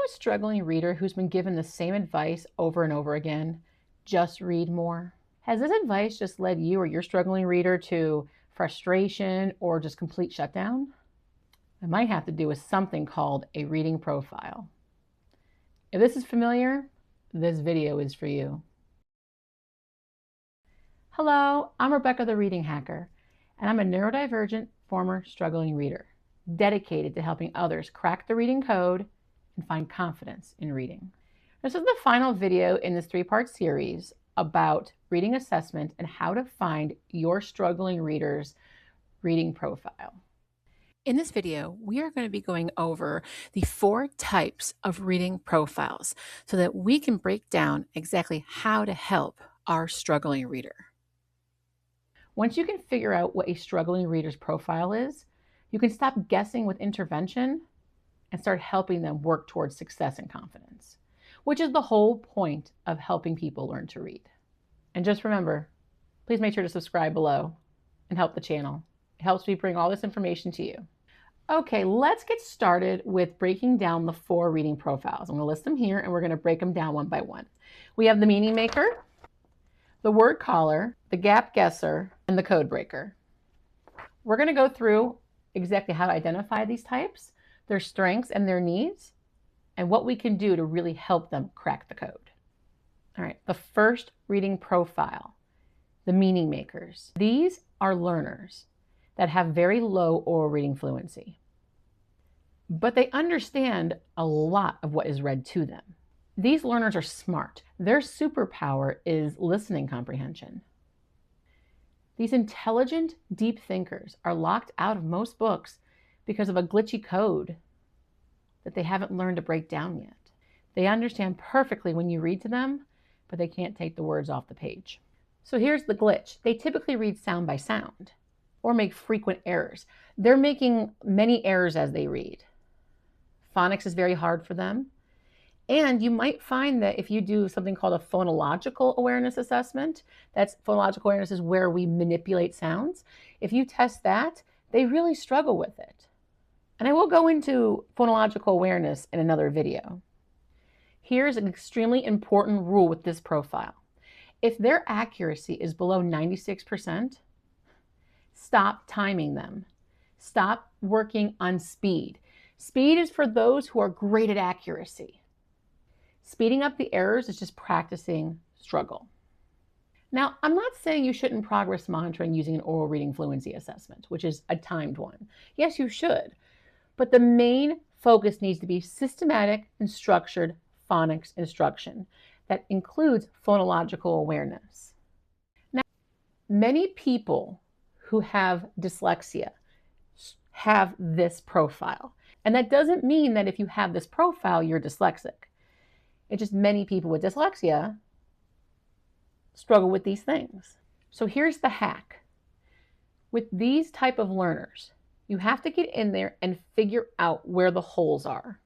a struggling reader who's been given the same advice over and over again? Just read more. Has this advice just led you or your struggling reader to frustration or just complete shutdown? It might have to do with something called a reading profile. If this is familiar, this video is for you. Hello, I'm Rebecca the Reading Hacker, and I'm a neurodivergent former struggling reader, dedicated to helping others crack the reading code and find confidence in reading. This is the final video in this three-part series about reading assessment and how to find your struggling reader's reading profile. In this video, we are going to be going over the 4 types of reading profiles so that we can break down exactly how to help our struggling reader. Once you can figure out what a struggling reader's profile is, you can stop guessing with intervention and start helping them work towards success and confidence, which is the whole point of helping people learn to read. And just remember, please make sure to subscribe below and help the channel. It helps me bring all this information to you. Okay, let's get started with breaking down the 4 reading profiles. I'm going to list them here and we're going to break them down one by one. We have the meaning maker, the word caller, the gap guesser, and the code breaker. We're going to go through exactly how to identify these types, their strengths and their needs, and what we can do to really help them crack the code. All right, the first reading profile, the meaning makers. These are learners that have very low oral reading fluency, but they understand a lot of what is read to them. These learners are smart. Their superpower is listening comprehension. These intelligent, deep thinkers are locked out of most books because of a glitchy code that they haven't learned to break down yet. They understand perfectly when you read to them, but they can't take the words off the page. So here's the glitch. They typically read sound by sound or make frequent errors. They're making many errors as they read. Phonics is very hard for them. And you might find that if you do something called a phonological awareness assessment, that's phonological awareness is where we manipulate sounds. If you test that, they really struggle with it. And I will go into phonological awareness in another video. Here's an extremely important rule with this profile. If their accuracy is below 96%, stop timing them. Stop working on speed. Speed is for those who are great at accuracy. Speeding up the errors is just practicing struggle. Now, I'm not saying you shouldn't progress monitoring using an oral reading fluency assessment, which is a timed one. Yes, you should. But the main focus needs to be systematic and structured phonics instruction that includes phonological awareness. Now, many people who have dyslexia have this profile. And that doesn't mean that if you have this profile, you're dyslexic. It's just many people with dyslexia struggle with these things. So here's the hack. With these type of learners, you have to get in there and figure out where the holes are.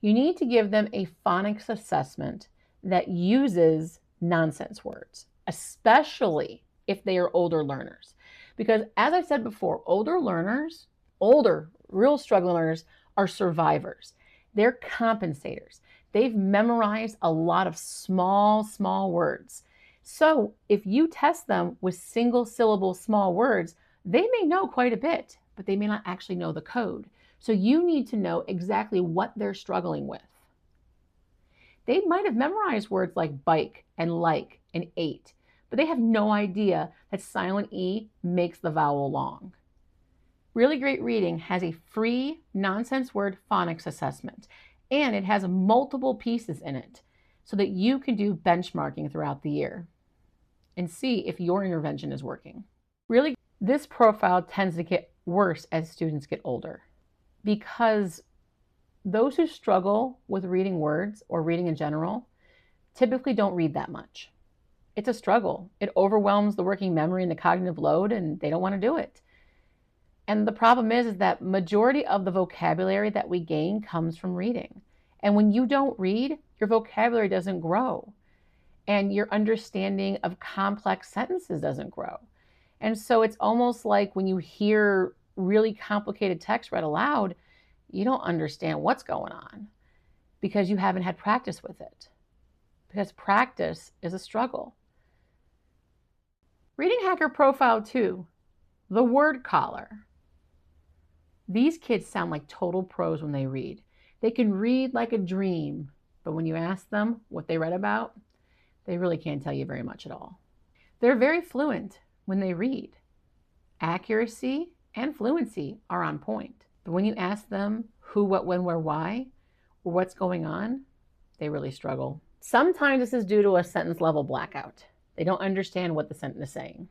You need to give them a phonics assessment that uses nonsense words, especially if they are older learners. Because as I said before, older learners, real struggling learners are survivors. They're compensators. They've memorized a lot of small words. So if you test them with single syllable small words, they may know quite a bit, but they may not actually know the code. So you need to know exactly what they're struggling with. They might have memorized words like bike and like and ate, but they have no idea that silent E makes the vowel long. Really Great Reading has a free nonsense word phonics assessment, and it has multiple pieces in it so that you can do benchmarking throughout the year and see if your intervention is working. Really, this profile tends to get worse as students get older because those who struggle with reading words or reading in general typically don't read that much. It's a struggle. It overwhelms the working memory and the cognitive load, and they don't want to do it. And the problem is that majority of the vocabulary that we gain comes from reading. And when you don't read, your vocabulary doesn't grow. And your understanding of complex sentences doesn't grow. And so it's almost like when you hear really complicated text read aloud, you don't understand what's going on because you haven't had practice with it. Because practice is a struggle. Reading Hacker Profile 2, the word collar. These kids sound like total pros when they read. They can read like a dream, but when you ask them what they read about, they really can't tell you very much at all. They're very fluent when they read. Accuracy and fluency are on point. But when you ask them who, what, when, where, why, or what's going on, they really struggle. Sometimes this is due to a sentence level blackout. They don't understand what the sentence is saying.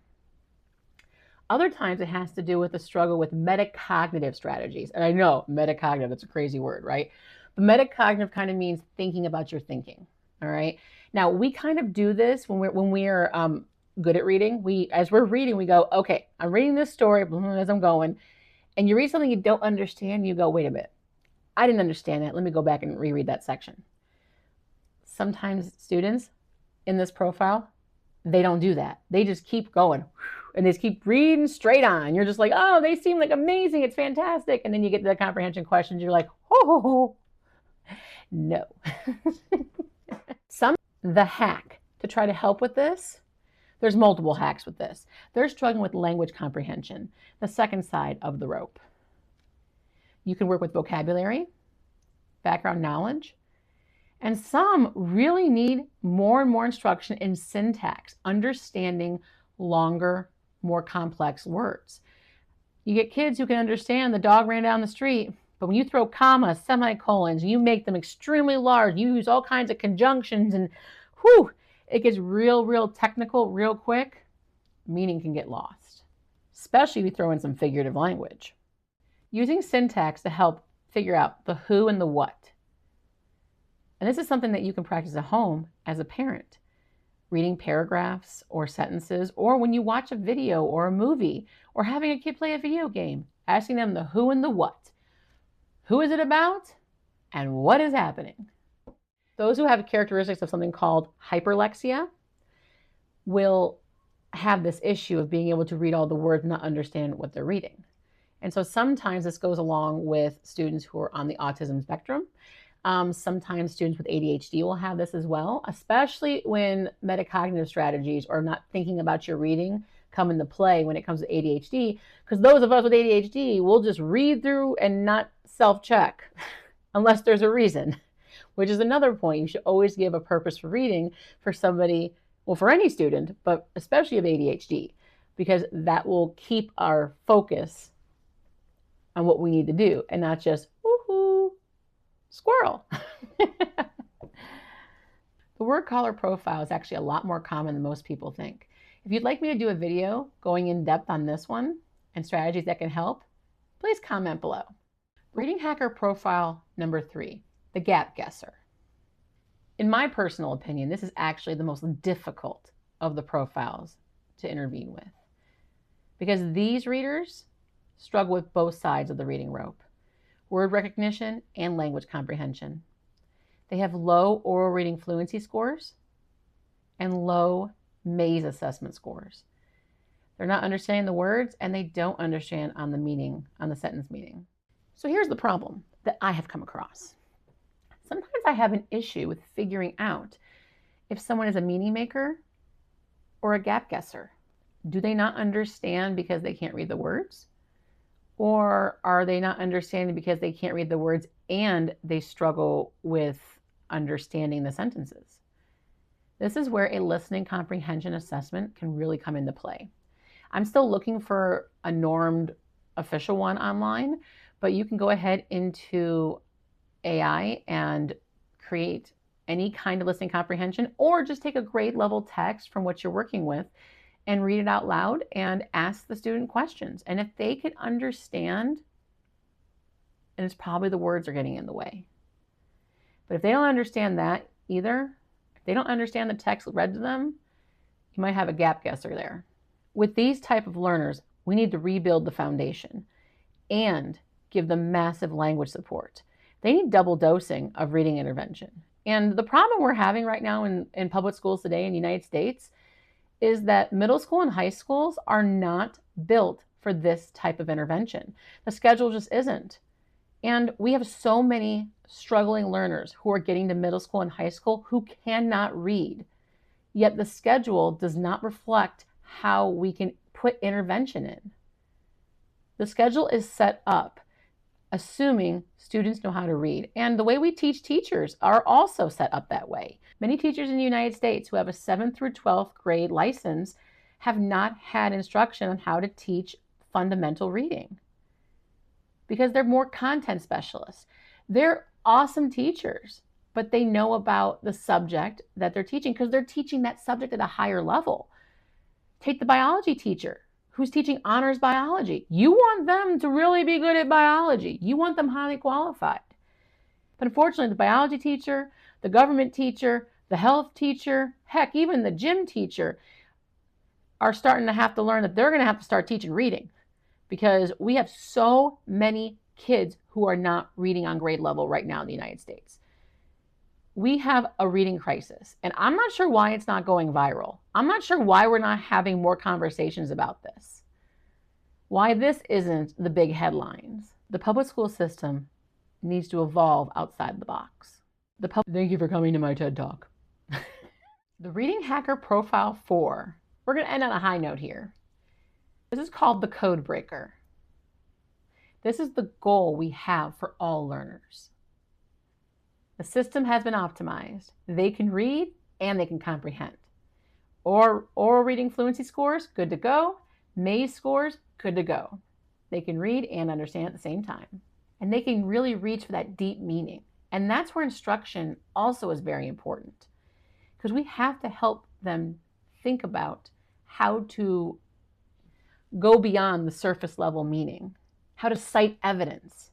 Other times it has to do with a struggle with metacognitive strategies. And I know metacognitive, it's a crazy word, right? But metacognitive kind of means thinking about your thinking, all right? Now, we kind of do this when we're good at reading. As we're reading, we go, okay, I'm reading this story as I'm going, and you read something you don't understand, you go, wait a minute, I didn't understand that. Let me go back and reread that section. Sometimes students in this profile, they don't do that. They just keep going and they just keep reading straight on. You're just like, oh, they seem like amazing. It's fantastic. And then you get to the comprehension questions. You're like, oh, no. The hack to try to help with this, there's multiple hacks with this. They're struggling with language comprehension, the second side of the rope. You can work with vocabulary, background knowledge, and some really need more and more instruction in syntax, understanding longer, more complex words. You get kids who can understand the dog ran down the street, but when you throw commas, semicolons, you make them extremely large, you use all kinds of conjunctions, and whew, it gets real technical real quick, meaning can get lost, especially if you throw in some figurative language. Using syntax to help figure out the who and the what. And this is something that you can practice at home as a parent, reading paragraphs or sentences, or when you watch a video or a movie, or having a kid play a video game, asking them the who and the what. Who is it about? And what is happening? Those who have characteristics of something called hyperlexia will have this issue of being able to read all the words and not understand what they're reading. And so sometimes this goes along with students who are on the autism spectrum. Sometimes students with ADHD will have this as well, especially when metacognitive strategies or not thinking about your reading come into play when it comes to ADHD, because those of us with ADHD will just read through and not self-check unless there's a reason, which is another point. You should always give a purpose for reading for somebody, well, for any student, but especially of ADHD, because that will keep our focus on what we need to do and not just, woohoo, squirrel. The word collar profile is actually a lot more common than most people think. If you'd like me to do a video going in depth on this one and strategies that can help, please comment below. Reading Hacker Profile number 3, the gap guesser. In my personal opinion, this is actually the most difficult of the profiles to intervene with, because these readers struggle with both sides of the reading rope, word recognition and language comprehension. They have low oral reading fluency scores and low maze assessment scores. They're not understanding the words and they don't understand on the meaning, on the sentence meaning. So here's the problem that I have come across. Sometimes I have an issue with figuring out if someone is a meaning maker or a gap guesser. Do they not understand because they can't read the words? Or are they not understanding because they can't read the words and they struggle with understanding the sentences? This is where a listening comprehension assessment can really come into play. I'm still looking for a normed official one online, but you can go ahead into AI and create any kind of listening comprehension, or just take a grade level text from what you're working with and read it out loud and ask the student questions. And if they could understand, and it's probably the words are getting in the way. But if they don't understand that either, if they don't understand the text read to them, you might have a gap guesser there. With these type of learners, we need to rebuild the foundation and give them massive language support. They need double dosing of reading intervention. And the problem we're having right now in public schools today in the United States is that middle school and high schools are not built for this type of intervention. The schedule just isn't. And we have so many struggling learners who are getting to middle school and high school who cannot read. Yet the schedule does not reflect how we can put intervention in. The schedule is set up assuming students know how to read. And the way we teach teachers are also set up that way. Many teachers in the United States who have a 7th through 12th grade license have not had instruction on how to teach fundamental reading because they're more content specialists. They're awesome teachers, but they know about the subject that they're teaching because they're teaching that subject at a higher level. Take the biology teacher who's teaching honors biology. You want them to really be good at biology. You want them highly qualified. But unfortunately, the biology teacher, the government teacher, the health teacher, heck, even the gym teacher are starting to have to learn that they're going to have to start teaching reading because we have so many kids who are not reading on grade level right now in the United States. We have a reading crisis, and I'm not sure why it's not going viral. I'm not sure why we're not having more conversations about this. Why this isn't the big headlines. The public school system needs to evolve outside the box. Thank you for coming to my TED Talk. The Reading Hacker Profile 4. We're going to end on a high note here. This is called the Code Breaker. This is the goal we have for all learners. The system has been optimized. They can read and they can comprehend. Oral reading fluency scores, good to go. Maze scores, good to go. They can read and understand at the same time. And they can really reach for that deep meaning. And that's where instruction also is very important because we have to help them think about how to go beyond the surface level meaning, how to cite evidence,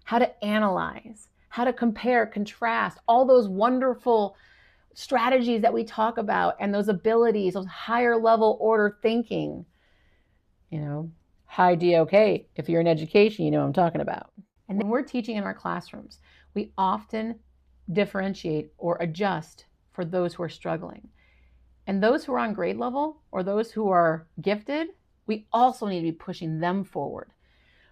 how to analyze, how to compare, contrast, all those wonderful strategies that we talk about and those abilities, those higher level order thinking. High DOK, if you're in education, you know what I'm talking about. And when we're teaching in our classrooms, we often differentiate or adjust for those who are struggling. And those who are on grade level or those who are gifted, we also need to be pushing them forward.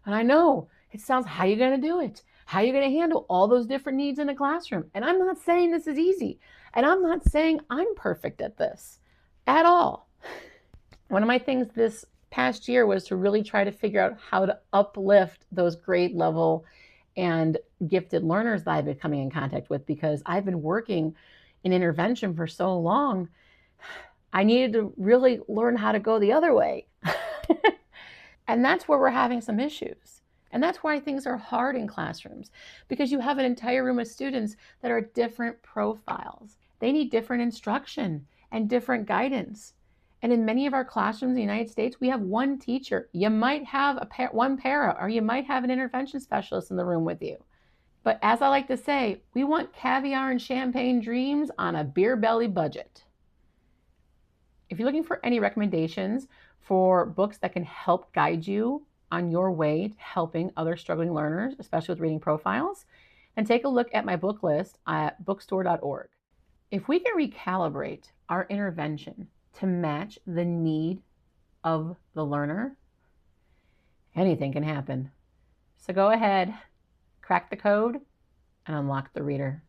And I know it sounds, how are you going to do it? How are you going to handle all those different needs in a classroom? And I'm not saying this is easy. And I'm not saying I'm perfect at this at all. One of my things this past year was to really try to figure out how to uplift those grade level and gifted learners that I've been coming in contact with because I've been working in intervention for so long. I needed to really learn how to go the other way. And that's where we're having some issues. And that's why things are hard in classrooms because you have an entire room of students that are different profiles. They need different instruction and different guidance. And in many of our classrooms in the United States, we have one teacher. You might have one para, or you might have an intervention specialist in the room with you. But as I like to say, we want caviar and champagne dreams on a beer belly budget. If you're looking for any recommendations for books that can help guide you on your way to helping other struggling learners, especially with reading profiles, then take a look at my book list at bookstore.org. If we can recalibrate our intervention to match the need of the learner, anything can happen. So go ahead, crack the code, and unlock the reader.